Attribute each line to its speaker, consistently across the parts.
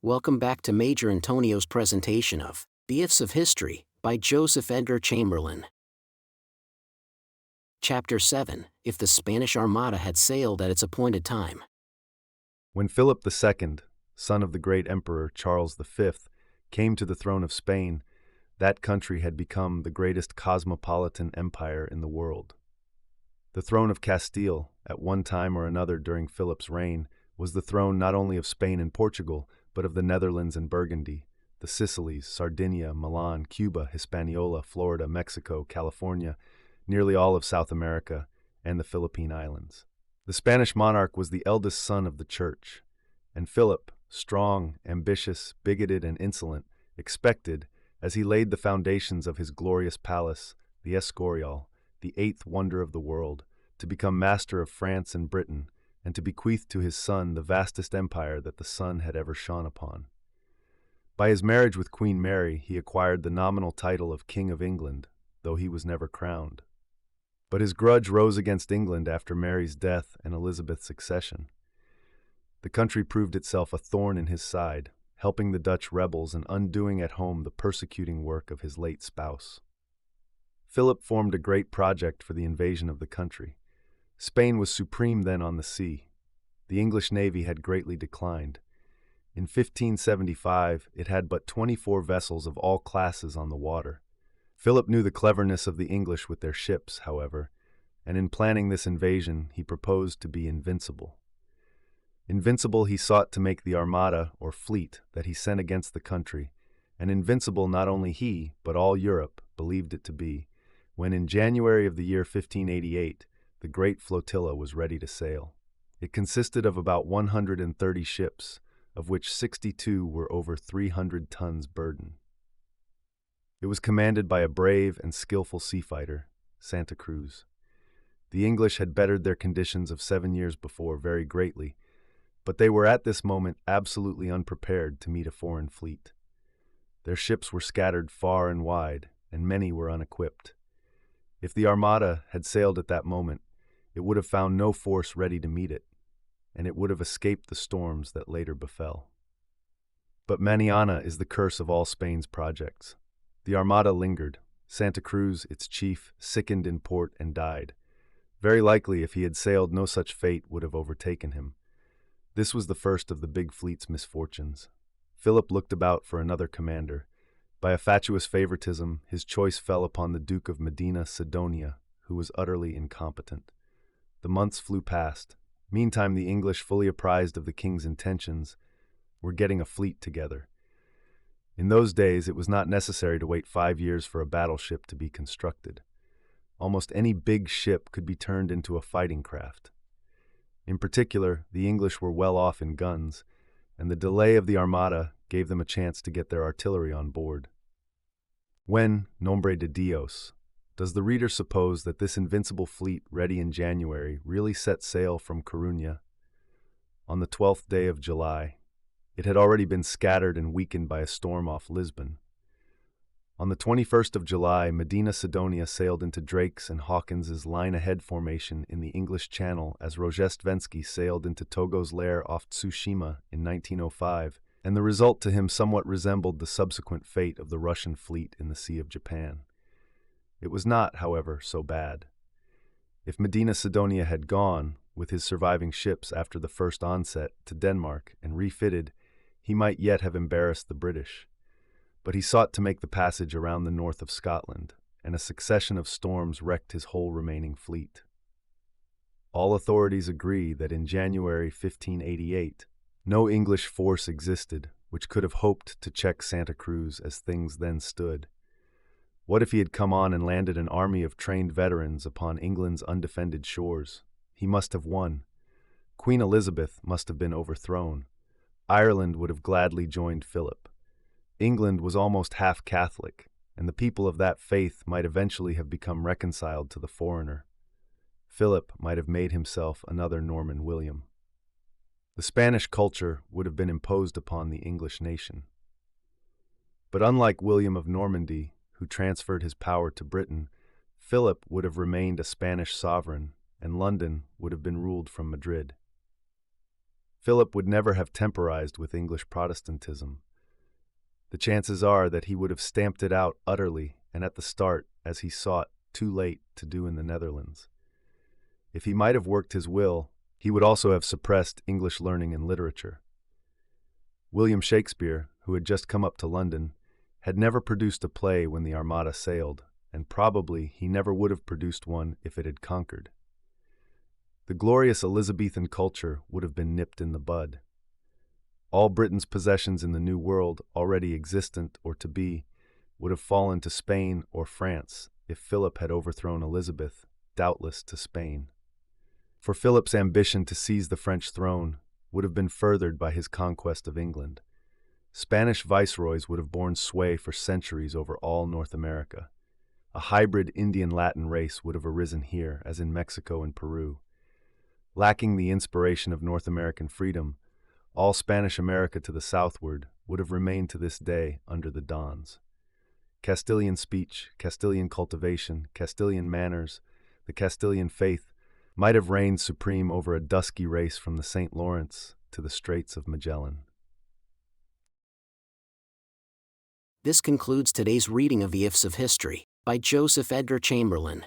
Speaker 1: Welcome back to Major Intonio's presentation of The Ifs of History by Joseph Edgar Chamberlin. Chapter 7, If the Spanish Armada Had Sailed at Its Appointed Time.
Speaker 2: When Philip II, son of the great Emperor Charles V, came to the throne of Spain, that country had become the greatest cosmopolitan empire in the world. The throne of Castile, at one time or another during Philip's reign, was the throne not only of Spain and Portugal, but of the Netherlands and Burgundy, the Sicilies, Sardinia, Milan, Cuba, Hispaniola, Florida, Mexico, California, nearly all of South America, and the Philippine Islands. The Spanish monarch was the eldest son of the church, and Philip, strong, ambitious, bigoted, and insolent, expected, as he laid the foundations of his glorious palace, the Escorial, the eighth wonder of the world, to become master of France and Britain, and to bequeath to his son the vastest empire that the sun had ever shone upon. By his marriage with Queen Mary, he acquired the nominal title of King of England, though he was never crowned. But his grudge rose against England after Mary's death and Elizabeth's accession. The country proved itself a thorn in his side, helping the Dutch rebels and undoing at home the persecuting work of his late spouse. Philip formed a great project for the invasion of the country. Spain was supreme then on the sea. The English navy had greatly declined. In 1575, it had but 24 vessels of all classes on the water. Philip knew the cleverness of the English with their ships, however, and in planning this invasion, he proposed to be invincible. Invincible, he sought to make the armada, or fleet, that he sent against the country, and invincible not only he, but all Europe, believed it to be, when in January of the year 1588, the great flotilla was ready to sail. It consisted of about 130 ships, of which 62 were over 300 tons burden. It was commanded by a brave and skillful seafighter, Santa Cruz. The English had bettered their conditions of 7 years before very greatly, but they were at this moment absolutely unprepared to meet a foreign fleet. Their ships were scattered far and wide, and many were unequipped. If the Armada had sailed at that moment, it would have found no force ready to meet it, and it would have escaped the storms that later befell. But Maniana is the curse of all Spain's projects. The Armada lingered. Santa Cruz, its chief, sickened in port and died. Very likely, if he had sailed, no such fate would have overtaken him. This was the first of the big fleet's misfortunes. Philip looked about for another commander. By a fatuous favoritism, his choice fell upon the Duke of Medina Sidonia, who was utterly incompetent. The months flew past. Meantime, the English, fully apprised of the king's intentions, were getting a fleet together. In those days, it was not necessary to wait 5 years for a battleship to be constructed. Almost any big ship could be turned into a fighting craft. In particular, the English were well off in guns, and the delay of the Armada gave them a chance to get their artillery on board. When, nombre de Dios, does the reader suppose that this invincible fleet, ready in January, really set sail from Coruña? On the 12th day of July. It had already been scattered and weakened by a storm off Lisbon. On the 21st of July, Medina Sidonia sailed into Drake's and Hawkins's line-ahead formation in the English Channel as Rojestvensky sailed into Togo's lair off Tsushima in 1905, and the result to him somewhat resembled the subsequent fate of the Russian fleet in the Sea of Japan. It was not, however, so bad. If Medina Sidonia had gone, with his surviving ships after the first onset, to Denmark and refitted, he might yet have embarrassed the British. But he sought to make the passage around the north of Scotland, and a succession of storms wrecked his whole remaining fleet. All authorities agree that in January 1588, no English force existed which could have hoped to check Santa Cruz as things then stood. What if he had come on and landed an army of trained veterans upon England's undefended shores? He must have won. Queen Elizabeth must have been overthrown. Ireland would have gladly joined Philip. England was almost half Catholic, and the people of that faith might eventually have become reconciled to the foreigner. Philip might have made himself another Norman William. The Spanish culture would have been imposed upon the English nation. But unlike William of Normandy, who transferred his power to Britain, Philip would have remained a Spanish sovereign, and London would have been ruled from Madrid. Philip would never have temporized with English Protestantism. The chances are that he would have stamped it out utterly and at the start, as he sought too late to do in the Netherlands. If he might have worked his will, he would also have suppressed English learning and literature. William Shakespeare, who had just come up to London, had never produced a play when the Armada sailed, and probably he never would have produced one if it had conquered. The glorious Elizabethan culture would have been nipped in the bud. All Britain's possessions in the New World, already existent or to be, would have fallen to Spain or France if Philip had overthrown Elizabeth, doubtless to Spain. For Philip's ambition to seize the French throne would have been furthered by his conquest of England. Spanish viceroys would have borne sway for centuries over all North America. A hybrid Indian-Latin race would have arisen here, as in Mexico and Peru. Lacking the inspiration of North American freedom, all Spanish America to the southward would have remained to this day under the Dons. Castilian speech, Castilian cultivation, Castilian manners, the Castilian faith might have reigned supreme over a dusky race from the St. Lawrence to the Straits of Magellan.
Speaker 1: This concludes today's reading of the Ifs of History by Joseph Edgar Chamberlin.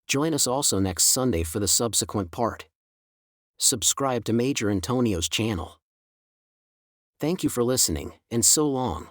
Speaker 1: Join us also next Sunday for the subsequent part. Subscribe to Major Intonio's channel. Thank you for listening, and so long.